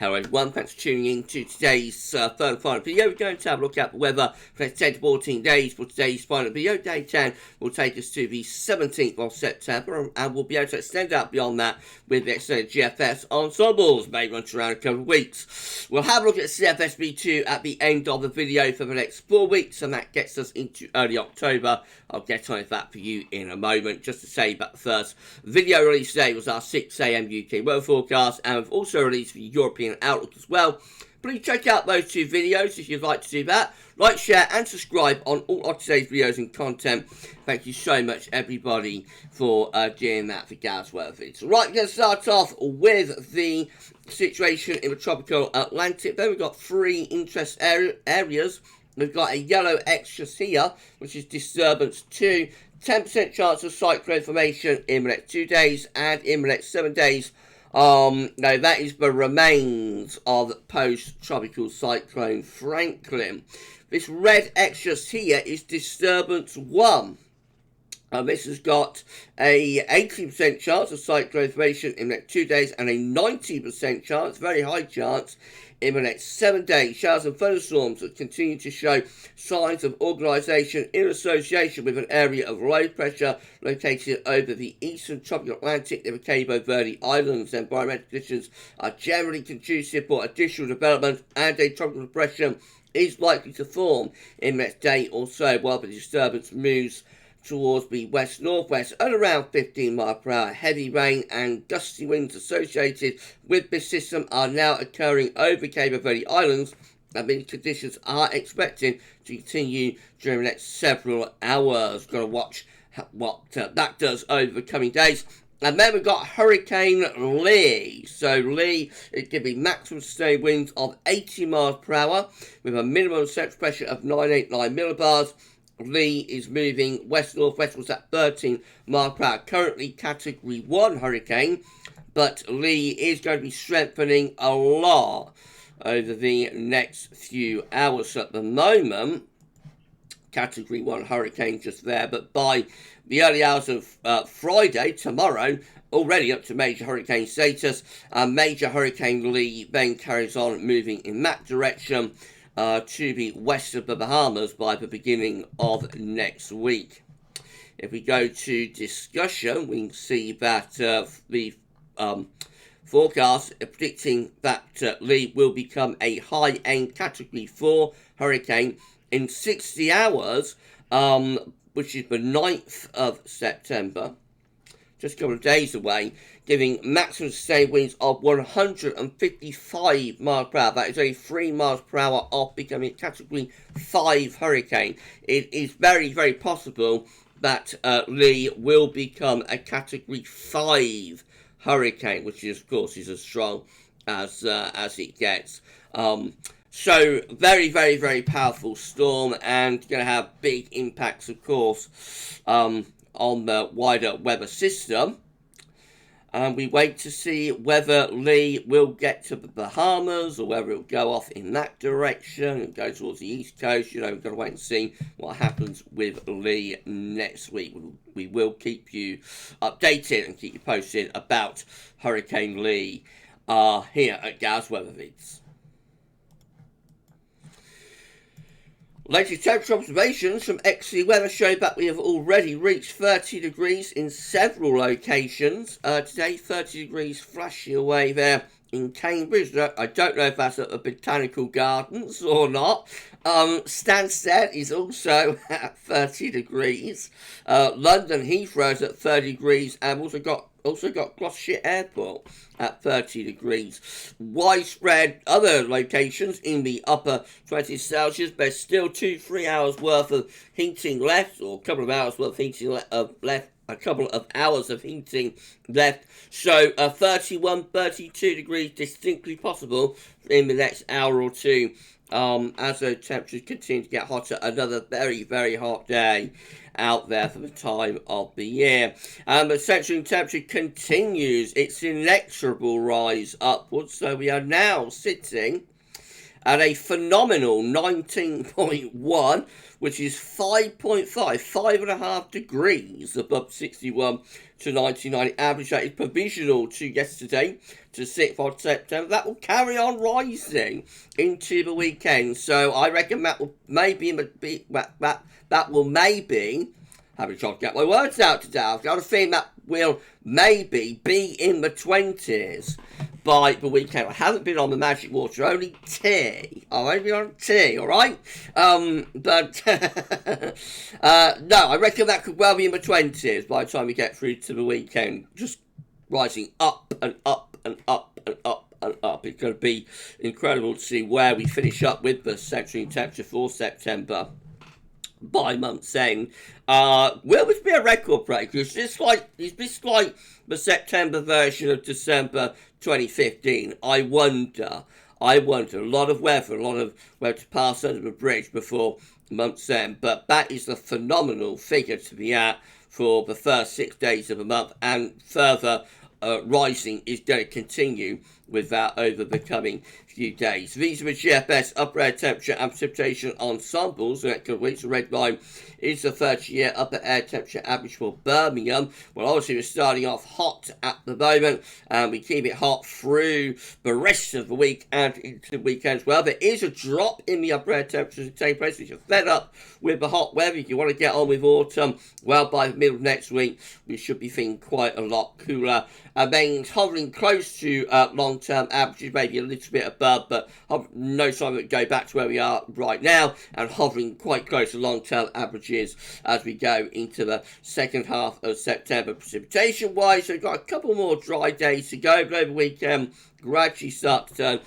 Hello everyone, thanks for tuning in to today's third and final video. We're going to have a look at the weather for the next 10 to 14 days for today's final video. Day 10 will take us to the 17th of September, and we'll be able to extend out beyond that with the extended GFS Ensembles, may run to around a couple of weeks. We'll have a look at CFS V2 at the end of the video for the next 4 weeks, and that gets us into early October. I'll get on with that for you in a moment. Just to say that the first video release today was our 6 AM UK weather forecast, and we've also released the European Outlook as well. Please check out those two videos if you'd like to do that. Like, share and subscribe on all of today's videos and content. Thank you so much everybody for doing that for GavsWeatherVids. Right, we're going to start off with the situation in the tropical Atlantic. Then we've got 3 interest areas. We've got a yellow X just here, which is disturbance 2. 10% chance of cyclone formation in the next 2 days, and in the next 7 days. Now that is the remains of post-tropical cyclone Franklin. This red X just here is disturbance 1. This has got a 80% chance of cyclone formation in the next 2 days and a 90% chance, very high chance, in the next 7 days. Showers and thunderstorms that continue to show signs of organisation in association with an area of low pressure located over the eastern tropical Atlantic near the Cabo Verde Islands. Environmental conditions are generally conducive for additional development, and a tropical depression is likely to form in the next day or so while the disturbance moves towards the west-northwest at around 15 miles per hour. Heavy rain and gusty winds associated with this system are now occurring over Cabo Verde Islands, and these conditions are expected to continue during the next several hours. Got to watch what that does over the coming days. And then we've got Hurricane Lee. So Lee is giving maximum sustained winds of 80 miles per hour with a minimum central pressure of 989 millibars. Lee is moving west-northwestwards at 13 miles per hour. Currently Category 1 hurricane, but Lee is going to be strengthening a lot over the next few hours. So at the moment, Category 1 hurricane just there, but by the early hours of Friday, tomorrow, already up to major hurricane status. Major Hurricane Lee then carries on moving in that direction to the west of the Bahamas by the beginning of next week. If we go to discussion, we can see that the forecast predicting that Lee will become a high-end Category 4 hurricane in 60 hours, which is the 9th of September. Just a couple of days away, giving maximum sustained winds of 155 miles per hour. That is only 3 miles per hour off becoming a Category 5 hurricane. It is very, very possible that Lee will become a Category 5 hurricane, which is, of course, is as strong as it gets. So, very, very, very powerful storm, and going to have big impacts, of course, on the wider weather system. And we wait to see whether Lee will get to the Bahamas or whether it will go off in that direction and go towards the east coast. You know, we've got to wait and see what happens with Lee next week. We will keep you updated and keep you posted about Hurricane Lee here at GavsWeatherVids. Latest temperature observations from XC Weather show that we have already reached 30 degrees in several locations. Today, 30 degrees flashing away there in Cambridge. I don't know if that's at the Botanical Gardens or not. Stansted is also at 30 degrees. London Heathrow is at 30 degrees, and also got Gloucestershire Airport at 30 degrees. Widespread other locations in the upper 20s Celsius. There's still 2-3 hours worth of heating left, or a couple of hours worth of heating left. A couple of hours of heating left. So 31, 32 degrees distinctly possible in the next hour or two. As the temperatures continue to get hotter. Another very, very hot day out there for the time of the year. The central temperature continues its inexorable rise upwards. So we are now sitting and a phenomenal 19.1, which is 5.5, 5.5 degrees above 61 to 99 average. That is provisional to yesterday, to 6th of September. That will carry on rising into the weekend. So I reckon that will maybe having trouble to get my words out today. I've got a feeling that will maybe be in the 20s by the weekend. I haven't been on the magic water, only tea. I've only been on tea, alright? No, I reckon that could well be in the 20s by the time we get through to the weekend. Just rising up and up and up and up and up. It's going to be incredible to see where we finish up with the century temperature for September by month's end. Will this be a record breaker? Is this like the September version of December 2015? I wonder. A lot of weather to pass under the bridge before month's end, but that is a phenomenal figure to be at for the first 6 days of the month, and further rising is going to continue with that over the coming few days. These are the GFS upper air temperature and precipitation ensembles. The next couple of weeks, the red line is the 30-year upper air temperature average for Birmingham. Well, obviously, we're starting off hot at the moment, and we keep it hot through the rest of the week and into the weekend as well. There is a drop in the upper air temperatures that take place. If you're fed up with the hot weather, if you want to get on with autumn, well, by the middle of next week, we should be feeling quite a lot cooler. Then hovering close to long-term averages, maybe a little bit above, but no sign that go back to where we are right now, and hovering quite close to long-term averages as we go into the second half of September. Precipitation-wise, we've got a couple more dry days to go, but over the weekend, gradually start to turn.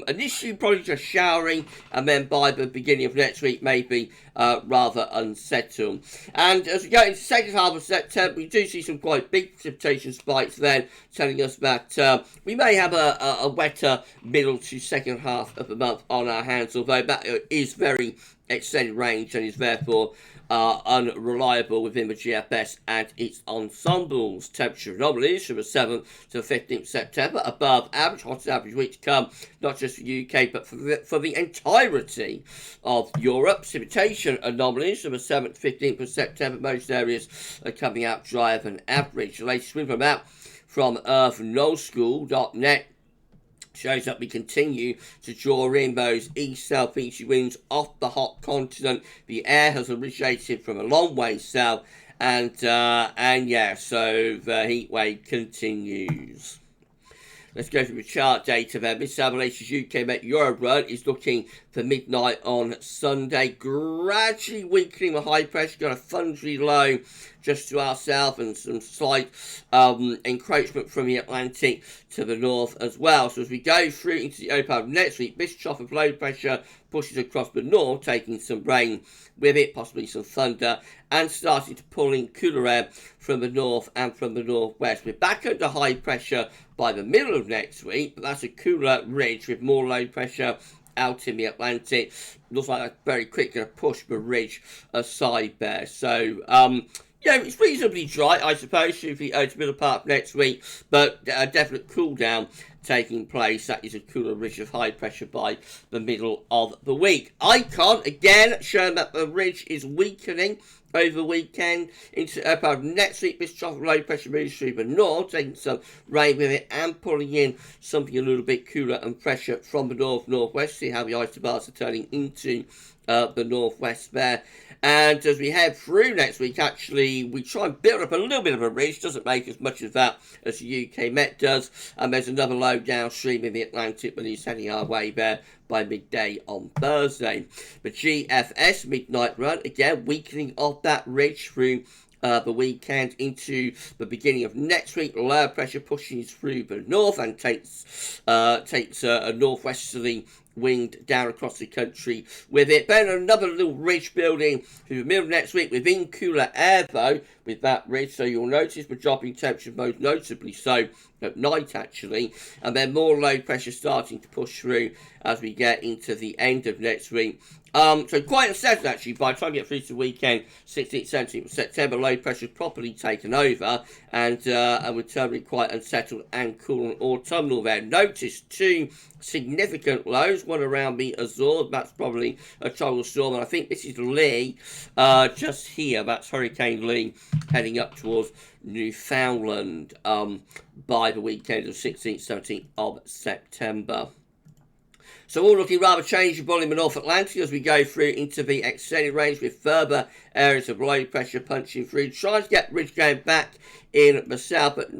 Initially, probably just showering, and then by the beginning of next week, maybe rather unsettled. And as we go into the second half of September, we do see some quite big precipitation spikes then, telling us that we may have a wetter middle to second half of the month on our hands, although that is very extended range and is therefore unreliable within the GFS and its ensembles. Temperature anomalies from the 7th to the 15th September, above average, hottest average week to come, not just for the UK, but for the entirety of Europe. Precipitation anomalies from the 7th to 15th of September, most areas are coming out drier than average. The latest Windflow Map from earthnullschool.net shows that we continue to draw in those east-southeasterly winds off the hot continent. The air has originated from a long way south, and yeah, so the heat wave continues. Let's go through the chart data then. This latest UK Met Eurorun is looking for midnight on Sunday, gradually weakening the high pressure, got a thundery low just to our south and some slight encroachment from the Atlantic to the north as well. So as we go through into the open of next week, this trough of low pressure pushes across the north, taking some rain with it, possibly some thunder, and starting to pull in cooler air from the north and from the northwest. We're back under high pressure by the middle of next week, but that's a cooler ridge with more low pressure out in the Atlantic. Looks like that's very quick going to push the ridge aside there. So, yeah, it's reasonably dry, I suppose, through the middle part of next week, but a definite cool down taking place. That is a cooler ridge of high pressure by the middle of the week. Icon, again, showing that the ridge is weakening over the weekend into part of next week. This trough of low pressure moves through the north, taking some rain with it and pulling in something a little bit cooler and fresher from the northwest. See how the isobars are turning into the northwest there. And as we head through next week, actually, we try and build up a little bit of a ridge. Doesn't make as much of that as the UK Met does. And there's another low downstream in the Atlantic, but he's heading our way there by midday on Thursday. The GFS midnight run, again, weakening of that ridge through the weekend into the beginning of next week. Lower pressure pushing through the north and takes a northwesterly wind down across the country with it. Then another little ridge building through the middle of next week within cooler air though with that ridge, so you'll notice the dropping temperature most notably so at night actually, and then more low pressure starting to push through as we get into the end of next week. So quite unsettled actually by the time you get through to the weekend, 16th, 17th of September, low pressure properly taken over and we're turning quite unsettled and cool and autumnal there. Notice two significant lows, one around the Azores. That's probably a tropical storm. And I think this is Lee, just here. That's Hurricane Lee heading up towards Newfoundland by the weekend of 16th, 17th of September. So all looking rather changeable in the North Atlantic as we go through into the extended range with further areas of low pressure punching through, trying to get ridge going back in the south, but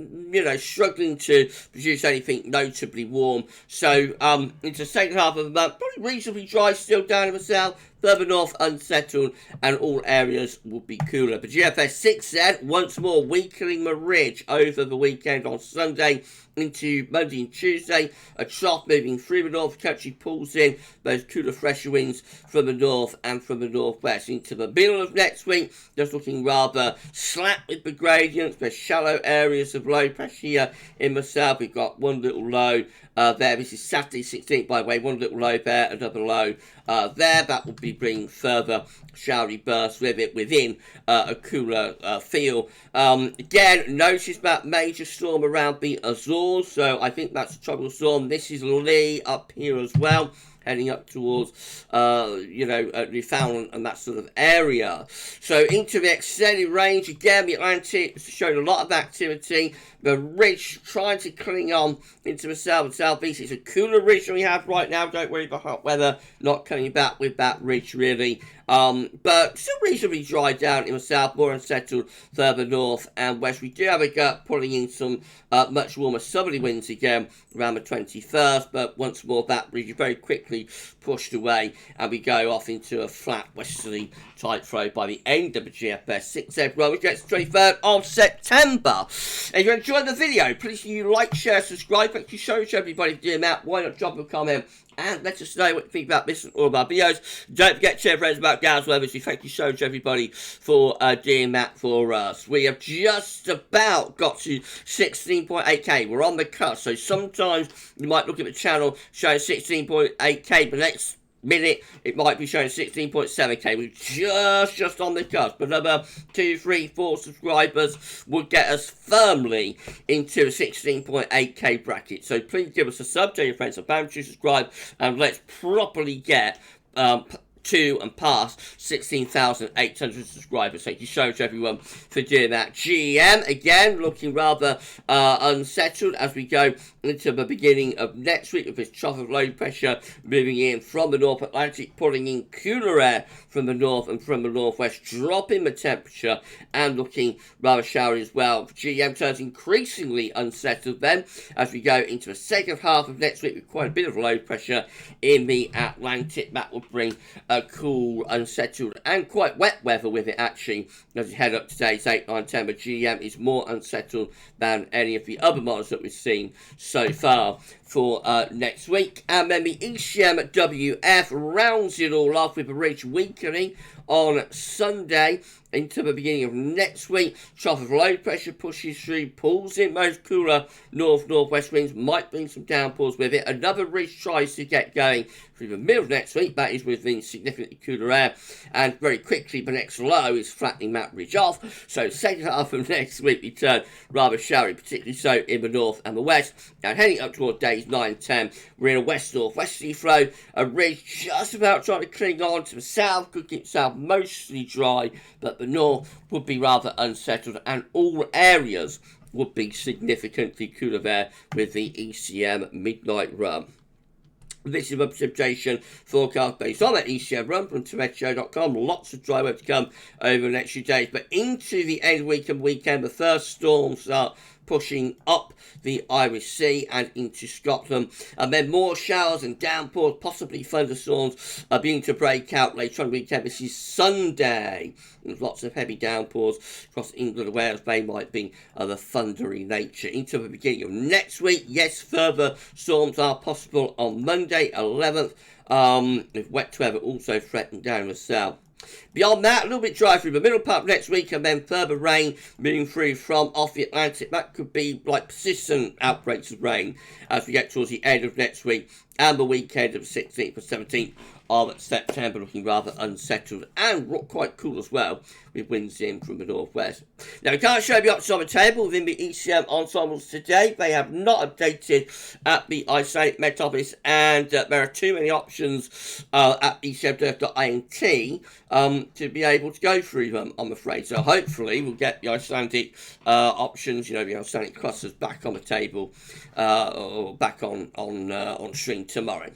struggling to produce anything notably warm. So into the second half of the month, probably reasonably dry still down in the south. Further north, unsettled, and all areas will be cooler. But GFS 6 then, once more weakening the ridge over the weekend on Sunday into Monday and Tuesday. A trough moving through the north country pulls in those cooler, fresher winds from the north and from the northwest. Into the middle of next week, just looking rather slack with the gradients. There's shallow areas of low pressure here in the south. We've got one little low there. This is Saturday 16th, by the way. One little low there, another low there. That will be bringing further showery bursts with it within a cooler feel. Again, notice that major storm around the Azores, so I think that's a tropical storm. This is Lee up here as well, heading up towards, Newfoundland and that sort of area. So into the extended range, again, the Atlantic showing a lot of activity. The ridge trying to cling on into the south and southeast. It's a cooler ridge than we have right now. Don't worry about hot weather not coming back with that ridge, really. But still reasonably dry down in the south, more unsettled further north and west. We do have a gut pulling in some much warmer southerly winds again around the 21st, but once more that ridge very quickly pushed away and we go off into a flat westerly type throw by the end of the GFS 6 April, which gets the 23rd of September. If you enjoyed the video, please you like, share, subscribe. Thank you so much everybody for doing that. Why not drop a comment and let us know what you think about this and all of our videos. Don't forget to share friends about GavsWeatherVids. Thank you so much everybody for doing that for us. We have just about got to 16.8k. We're on the cusp, so sometimes you might look at the channel showing 16.8k, but next minute it might be showing 16.7k. We're just on the cusp. Another 2, 3, 4 subscribers will get us firmly into a 16.8k bracket, so please give us a sub, tell your friends about to subscribe, and let's properly get to and past 16,800 subscribers. Thank you so much everyone for doing that. GM again looking rather unsettled as we go into the beginning of next week with this trough of low pressure moving in from the North Atlantic, pulling in cooler air from the north and from the northwest, dropping the temperature and looking rather showery as well. GM turns increasingly unsettled then as we go into the second half of next week with quite a bit of low pressure in the Atlantic. That will bring a cool, unsettled and quite wet weather with it actually as we head up to days 8, 9, 10, but GM is more unsettled than any of the other models that we've seen so far for next week. And then the ECM WF rounds it all off with a ridge weakening on Sunday into the beginning of next week. Trough of low pressure pushes through, pulls in those cooler north-northwest winds, might bring some downpours with it. Another ridge tries to get going through the middle of next week, that is within significantly cooler air, and very quickly the next low is flattening that ridge off. So second half of next week we turn rather showery, particularly so in the north and the west. And heading up toward days 9, 10, we're in a west-northwesterly flow, a ridge just about trying to cling on to the south, could keep south mostly dry, but the north would be rather unsettled and all areas would be significantly cooler there with the ECM midnight run. This is a precipitation forecast based on that ECM run from TemP.com. Lots of dry weather to come over the next few days, but into the end of the week and weekend, the first storms start pushing up the Irish Sea and into Scotland, and then more showers and downpours, possibly thunderstorms, are beginning to break out later on the weekend. This is Sunday. There's lots of heavy downpours across England and Wales. They might be of a thundery nature. Into the beginning of next week, yes, further storms are possible on Monday 11th, with wet weather also threatened down the south. Beyond that, a little bit dry through the middle part of next week, and then further rain moving through from off the Atlantic. That could be like persistent outbreaks of rain as we get towards the end of next week and the weekend of 16th and 17th of September looking rather unsettled and quite cool as well, with winds in from the northwest. Now, we can't show the options on the table within the ECM ensembles today. They have not updated at the Icelandic Met Office, and there are too many options at ecmdurf.int to be able to go through them, I'm afraid. So hopefully we'll get the Icelandic options, you know, the Icelandic clusters back on the table, or back on string tomorrow.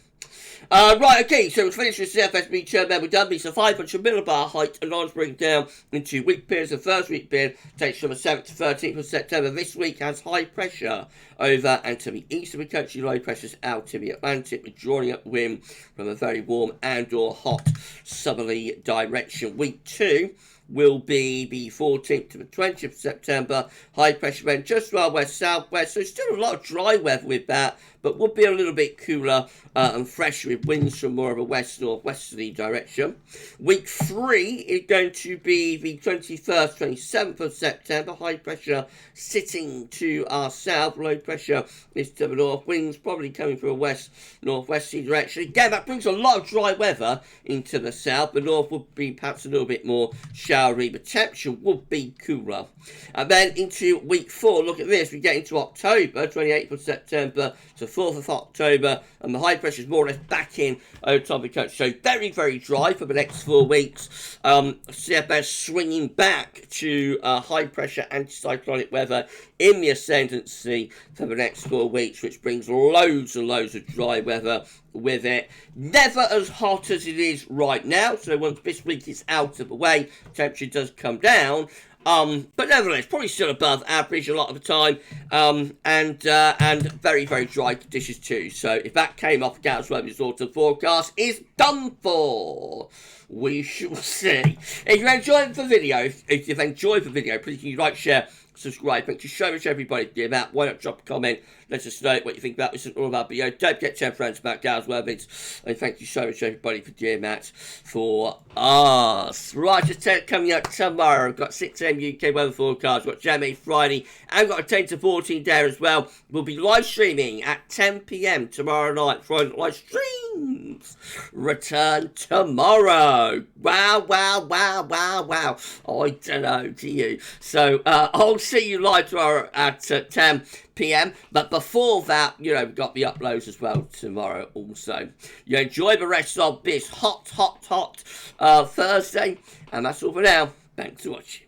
Right, okay, so we'll finish with CFS Weeklies, then we're done. It's a 500 millibar height, and lines bring down into week periods. The first week period takes from the 7th to 13th of September. This week has high pressure over and to the east of the country, low pressures out to the Atlantic, with drawing up wind from a very warm and or hot southerly direction. Week 2 will be the 14th to the 20th of September. High pressure wind just around west-southwest, so still a lot of dry weather with that, but will be a little bit cooler and fresher with winds from more of a west-northwesterly direction. Week 3 is going to be the 21st, 27th of September. High pressure sitting to our south, low pressure is to the north. Winds probably coming from a west-northwesterly direction. Again, that brings a lot of dry weather into the south. The north would be perhaps a little bit more showery, but temperature would be cooler. And then into week 4, look at this, we get into October, 28th of September to 4th of October, and the high pressure is more or less back in over top of the country. So very, very dry for the next 4 weeks. CFS swinging back to high pressure anticyclonic weather in the ascendancy for the next 4 weeks, which brings loads and loads of dry weather with it. Never as hot as it is right now, so once this week is out of the way, temperature does come down. But nevertheless, probably still above average a lot of the time, and very, very dry conditions too. So if that came off GavsWeatherVids autumn forecast, is done for. We shall see. If you enjoyed the video, if you've enjoyed the video, please can you like, share, subscribe. Thank you so much, everybody, for doing that. Why not drop a comment? Let us know what you think about this and all of our video. Don't forget to tell friends about GavsWeatherVids. And thank you so much, everybody, for doing that for us. Right, just coming up tomorrow. I've got 6 AM UK weather forecast. We've got Jam Friday. And we've got a 10 to 14 there as well. We'll be live streaming at 10 PM tomorrow night. Friday live streams return tomorrow. Wow, wow, wow, wow, wow. I don't know, do you? So I'll see you live tomorrow at 10 PM, but before that, you know, we've got the uploads as well tomorrow also. You enjoy the rest of this hot Thursday, and that's all for now. Thanks for watching.